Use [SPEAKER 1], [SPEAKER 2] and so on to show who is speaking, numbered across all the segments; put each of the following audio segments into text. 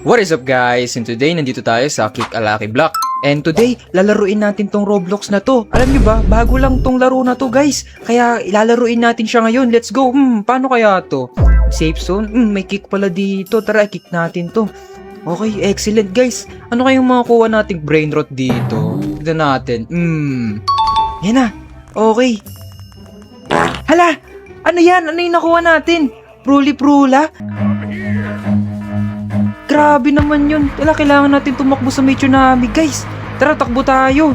[SPEAKER 1] What is up guys? And today nandito tayo sa Click a Lucky Block. And today, lalaruin natin tong Roblox na to. Alam nyo ba, bago lang tong laro na to guys. Kaya ilalaruin natin siya ngayon. Let's go. Paano kaya to? Safe zone? May kick pala dito. Tara, kick natin to. Okay, excellent guys. Ano kayong makukuha nating brain rot dito? Tignan natin. Yan na. Okay. Hala! Ano yan? Ano yung nakuha natin? Pruli-prula? Grabe naman yun. Kailangan natin tumakbo sa may tsunami, guys. Tara, takbo tayo.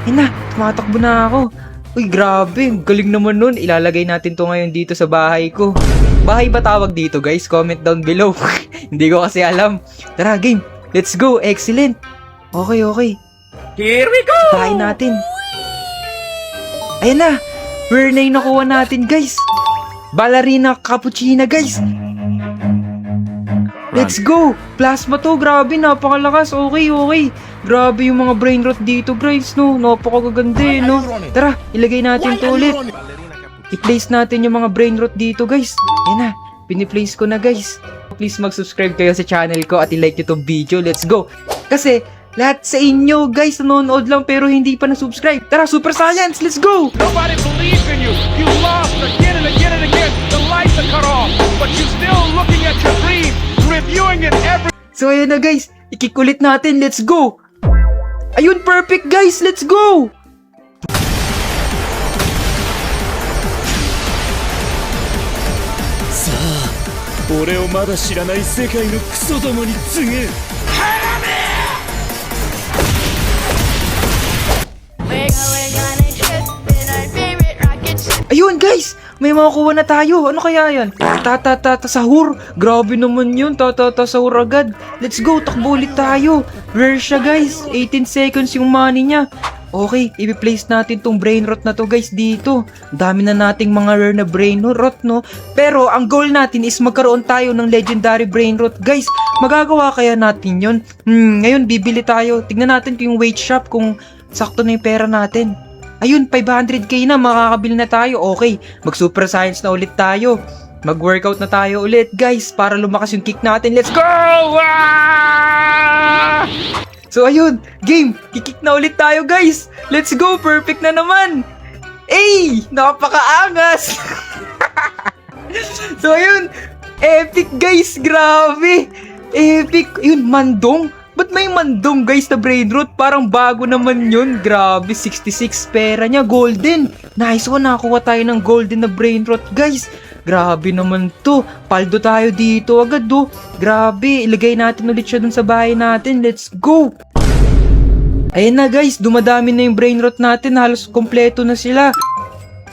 [SPEAKER 1] Yan na, tumatakbo na ako. Uy, grabe. Galing naman nun. Ilalagay natin to ngayon dito sa bahay ko. Bahay ba tawag dito, guys? Comment down below. Hindi ko kasi alam. Tara, game. Let's go. Excellent. Okay.
[SPEAKER 2] Here we go!
[SPEAKER 1] Bahay natin. Ayan na. Rare na yung nakuha natin, guys. Ballerina cappuccina, guys. Let's go! Plasma to, grabe, napakalakas. Okay. Grabe yung mga brain rot dito, guys, no? Napakaganda, no? Tara, ilagay natin to ulit. I-place natin yung mga brain rot dito, guys. Yan na, piniplace ko na, guys. Please mag-subscribe kayo sa channel ko at i-like nyo tong video. Let's go! Kasi, lahat sa inyo, guys, nanonood lang pero hindi pa na-subscribe. Tara, Super Science, let's go!
[SPEAKER 2] Nobody believes in you. You lost again and again and again. The lights are cut off, but you're still looking at your dream, reviewing it every...
[SPEAKER 1] So, ayan na, guys. Ikikulit natin. Let's go! Ayun, perfect, guys. Let's go!
[SPEAKER 3] 俺をまだ知らない世界のクソどもに告げ
[SPEAKER 1] Ayun, guys! May makukuha na tayo. Ano kaya yan? Sahur. Grabe naman yun. Sahur agad. Let's go. Takbo ulit tayo. Rare siya, guys. 18 seconds yung money niya. Okay, i-place natin tong brain rot na to, guys, dito. Dami na nating mga rare na brain rot, no? Pero ang goal natin is magkaroon tayo ng legendary brain rot, guys. Magagawa kaya natin yun? Ngayon, bibili tayo. Tignan natin kung yung weight shop, kung sakto na yung pera natin. Ayun, 500k na, makakabili na tayo. Okay, mag-super science na ulit tayo. Mag-workout na tayo ulit, guys, para lumakas yung kick natin. Let's go! Ah! So, ayun, game, kick na ulit tayo, guys. Let's go, perfect na naman. Ay, napakaangas. So, ayun, epic, guys, grabe. Epic, yun, mandong. Ba't may mandong, guys, na brain rot? Parang bago naman yun. Grabe, 66 pera niya. Golden. Nice one, nakakuha tayo ng golden na brain rot, guys. Grabe naman to. Paldo tayo dito agad, do. Grabe, ilagay natin ulit siya dun sa bahay natin. Let's go. Ayan na, guys. Dumadami na yung brain rot natin. Halos kompleto na sila.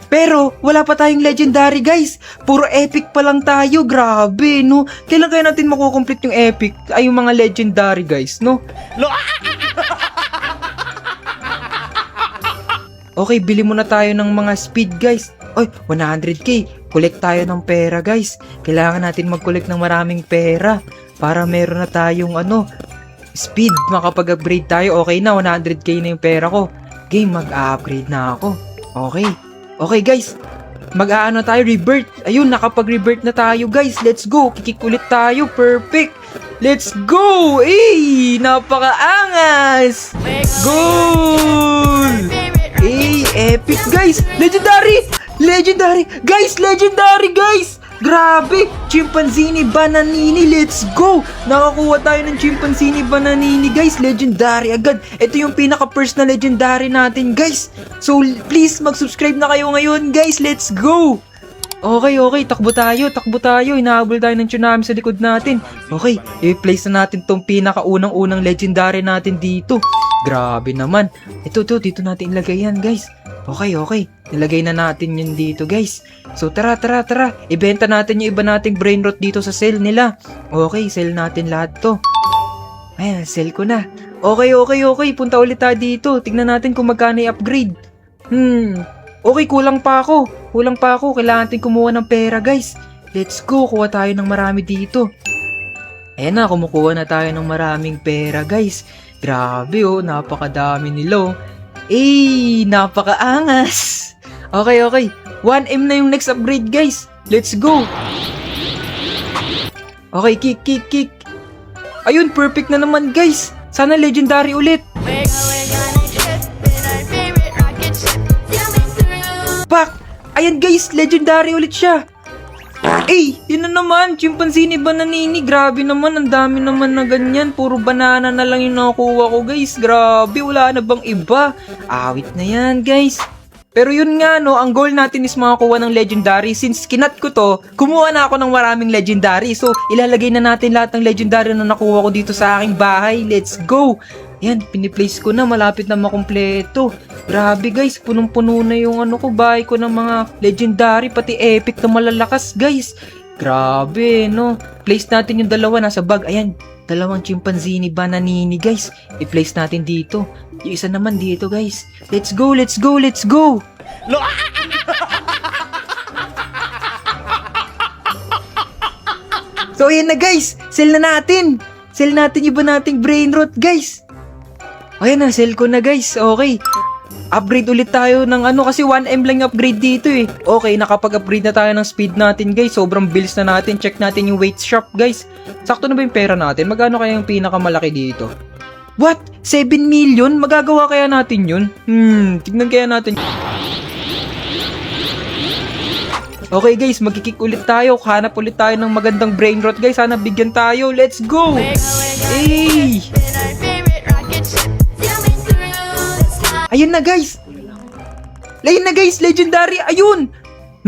[SPEAKER 1] Pero, wala pa tayong legendary, guys. Puro epic pa lang tayo. Grabe, no? Kailan kaya natin makukomplete yung epic? Ay, yung mga legendary, guys, no? Okay, bili muna tayo ng mga speed, guys. Oy, 100k. Collect tayo ng pera, guys. Kailangan natin mag-collect ng maraming pera para meron na tayong, speed. Makapag-upgrade tayo. Okay na, 100k na yung pera ko. Game, mag-upgrade na ako. Okay, guys. Mag-aano tayo, rebirth. Ayun, nakapag-rebirth na tayo, guys. Let's go. Kikik ulit tayo. Perfect. Let's go. Napakaangas. Goal. Epic, guys. Legendary. Guys, legendary, guys. Grabe. Chimpanzini Bananini. Let's go. Nakakuha tayo ng Chimpanzini Bananini, guys. Legendary agad. Ito yung pinaka-first na legendary natin, guys. So, please, mag-subscribe na kayo ngayon, guys. Let's go. Okay. Takbo tayo. Hinahabol tayo ng tsunami sa likod natin. Okay, i-place na natin tong pinaka-unang legendary natin dito. Grabe naman. Ito, dito natin ilagay yan, guys. Okay. Nilagay na natin yun dito, guys. So, tara. Ibenta natin yung iba nating brain rot dito sa sale nila. Okay, sell natin lahat to. Ayan, sell ko na. Okay. Punta ulit tayo dito. Tignan natin kung magkano i-upgrade. Okay, kulang pa ako. Kailangan natin kumuha ng pera, guys. Let's go. Kuha tayo ng marami dito. Ayan na, kumukuha na tayo ng maraming pera, guys. Grabe, napakadami nila. Napakaangas. Okay. 1M na yung next upgrade, guys. Let's go. Okay, kick. Ayun, perfect na naman guys. Sana legendary ulit.
[SPEAKER 4] We're going on a trip in our favorite rocket ship. Zooming through.
[SPEAKER 1] Pak! Ayan guys, legendary ulit siya. Yun na naman, Chimpanzini Bananini. Grabe naman, ang dami naman na ganyan. Puro banana na lang yung nakuha ko guys. Grabe, wala na bang iba? Awit na yan guys. Pero yun nga no, ang goal natin is makakuha ng legendary. Since kinat ko to, kumuha na ako ng maraming legendary. So, ilalagay na natin lahat ng legendary na nakuha ko dito sa aking bahay. Let's go! Yan, piniplace ko na, malapit na makumpleto. Grabe guys, punong-puno na yung bahay ko ng mga legendary, pati epic na malalakas guys. Grabe, no? Place natin yung dalawa, nasa bag. Ayan, dalawang Chimpanzini Bananini guys. I-place natin dito. Yung isa naman dito guys. Let's go, let's go, let's go! So ayan na guys, sell na natin. Sell natin yung iba nating brain rot guys. Ayan na, sell ko na guys. Okay. Upgrade ulit tayo ng kasi 1M lang yung upgrade dito eh. Okay, nakapag-upgrade na tayo ng speed natin guys. Sobrang bilis na natin. Check natin yung weight shop guys. Sakto na ba yung pera natin? Magkano kaya yung pinakamalaki dito? What? 7 million? Magagawa kaya natin yun? Tignan kaya natin. Okay guys, magkikik ulit tayo. Hanap ulit tayo ng magandang brain rot guys. Sana bigyan tayo. Let's go!
[SPEAKER 4] We're going on
[SPEAKER 1] Hey!
[SPEAKER 4] a trip in our favorite rocket ship. Zooming through the sky.
[SPEAKER 1] Ayun na guys! Ayun na guys! Legendary! Ayun!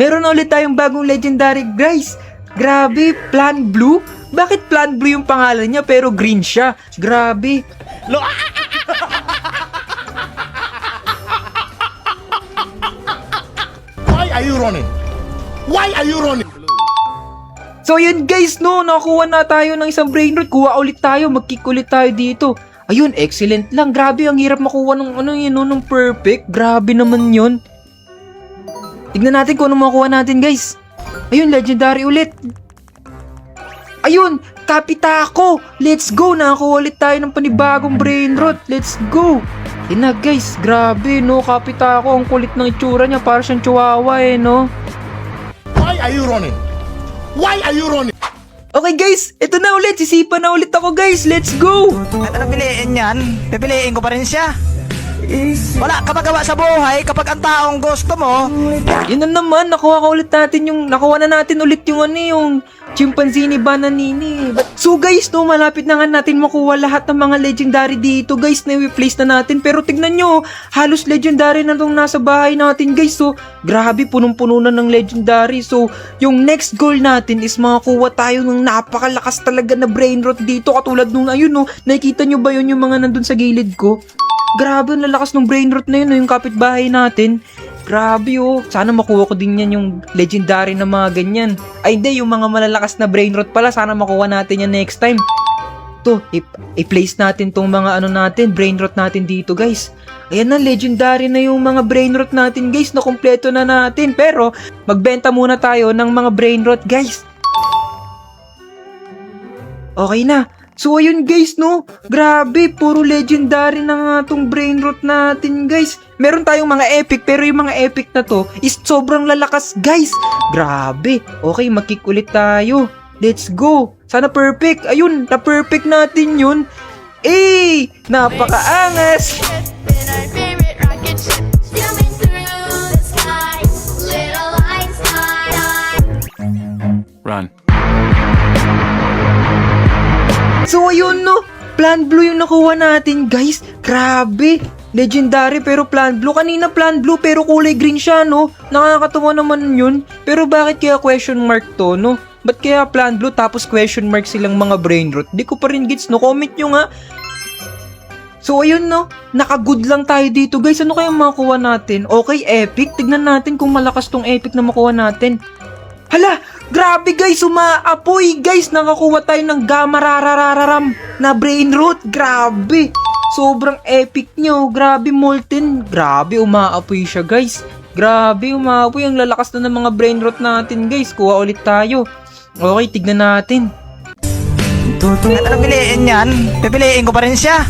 [SPEAKER 1] Meron na ulit tayong bagong legendary guys! Grabe! Plan Blue? Bakit Plan Blue yung pangalan niya pero green siya? Grabe!
[SPEAKER 5] Why are you running? Why are you running?
[SPEAKER 1] So yun guys no, nakuha na tayo ng isang brain rot. Kuha ulit tayo, mag-kick ulit tayo dito. Ayun, excellent lang. Grabe, ang hirap makuha ng ng perfect. Grabe naman yun. Tignan natin kung ano makuha natin guys. Ayun, legendary ulit. Ayun, Kapitako. Let's go, nakakuha ulit tayo ng panibagong brain rot. Let's go. Yun na guys, grabe no, Kapitako. Ang kulit ng itsura niya, para siyang chihuahua no.
[SPEAKER 5] Why are you running? Why are you running?
[SPEAKER 1] Okay guys, ito na ulit. Sisipa na ulit ako guys. Let's go!
[SPEAKER 6] At ano piliin yan? Pipiliin ko pa rin siya. Wala ka magawa sa buhay kapag ang taong gusto mo.
[SPEAKER 1] Yun na naman, nakuha na natin ulit yung Chimpanzini Bananini. So guys, no, malapit na nga natin makuha lahat ng mga legendary dito guys na i-place na natin. Pero tignan nyo, halos legendary na itong nasa bahay natin guys. So, grabe, punong-puno na ng legendary. So, yung next goal natin is makakuha tayo ng napakalakas talaga na brain rot dito. Katulad nung ayun no, nakikita nyo ba yun yung mga nandun sa gilid ko? Grabe, ang lalakas ng brain rot na yun, yung kapitbahay natin. Grabe oh, sana makuha ko din yan yung legendary na mga ganyan. Ay hindi, yung mga malalakas na brain rot pala, sana makuha natin yan next time. To, i-place natin tong mga natin, brain rot natin dito guys. Ayan na, legendary na yung mga brain rot natin guys, na kompleto na natin. Pero, magbenta muna tayo ng mga brain rot guys. Okay na. So ayun guys no, grabe, puro legendary na nga tong brain rot natin guys. Meron tayong mga epic, pero yung mga epic na to is sobrang lalakas guys. Grabe, okay, mag-kick ulit tayo. Let's go, sana perfect. Ayun, na-perfect natin yun. Napakaangas.
[SPEAKER 4] In our favorite rocket ship. Zooming through the sky. Little Einstein.
[SPEAKER 3] Run.
[SPEAKER 1] So ayun no, Plan Blue yung nakuha natin guys. Grabe, legendary pero Plan Blue. Kanina Plan Blue pero kulay green siya no. Nakakatawa naman yun. Pero bakit kaya question mark to no? Ba't kaya Plan Blue tapos question mark silang mga brain rot? Di ko pa rin gets no, comment nyo nga. So ayun no, naka-good lang tayo dito guys. Ano kaya makuha natin? Okay, epic. Tignan natin kung malakas tong epic na makuha natin. Hala, grabe guys, umaapoy guys. Nakakuha tayo ng gamma rararararam na brain rot. Grabe, sobrang epic nyo. Grabe, molten. Grabe, umaapoy siya guys. Grabe, umaapoy. Ang lalakas na ng mga brain rot natin guys. Kuha ulit tayo. Okay, tignan natin.
[SPEAKER 6] At ano piliin yan? Pipiliin ko pa rin siya.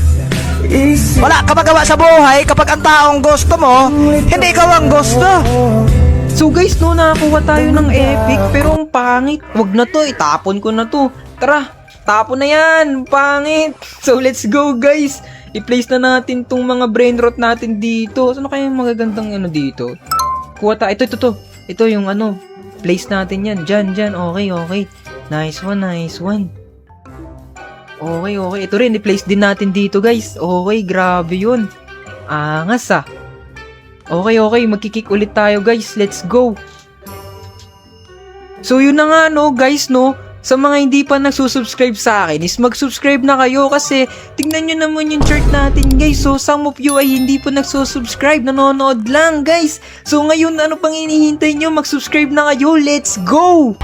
[SPEAKER 6] Wala ka magawa sa buhay kapag ang taong gusto mo, hindi ikaw ang gusto.
[SPEAKER 1] So guys, no, nakakuha tayo ng epic pero ang pangit. Wag na to, itapon ko na to. Tara, Tapo na yan. Pangit. So, let's go, guys. I-place na natin tong mga brain rot natin dito. Ano kaya yung magagandang ano dito? Kuha tayo. Ito. Ito yung ano. Place natin yan. Diyan. Okay. Nice one. Okay. Ito rin. I-place din natin dito, guys. Okay, grabe yun. Angas ah. Okay. Magkikik ulit tayo, guys. Let's go. So, yun na nga, no, guys, no. Sa mga hindi pa nagsusubscribe sa akin is mag-subscribe na kayo kasi tingnan nyo naman yung chart natin, guys. So, some of you ay hindi pa nagsusubscribe, nanonood lang, guys. So, ngayon, ano pang hinihintay nyo? Mag-subscribe na kayo. Let's go!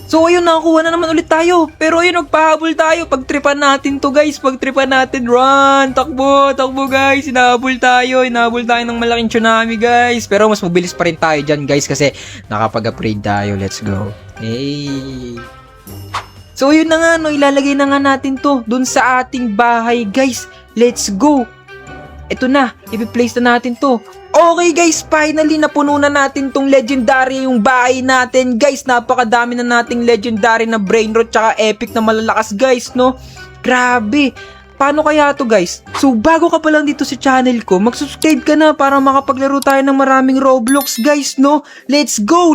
[SPEAKER 1] So ayun, nakakuha na naman ulit tayo. Pero ayun, magpahabol tayo. Pagtripan natin to, guys. Pagtripan natin. Run! Takbo, guys. Hinahabol tayo ng malaking tsunami, guys. Pero mas mabilis pa rin tayo dyan, guys. Kasi nakapag-upgrade tayo. Let's go. Hey! So ayun na nga, no. Ilalagay na nga natin to dun sa ating bahay, guys. Let's go! Ito na. I-place na natin to. Okay, guys, finally napuno na natin tong legendary yung bahay natin, guys. Napakadami na nating legendary na brain rot tsaka epic na malalakas, guys, no? Grabe. Paano kaya to, guys? So, bago ka pa lang dito sa channel ko, mag-subscribe ka na para makapaglaro tayo ng maraming Roblox, guys, no? Let's go!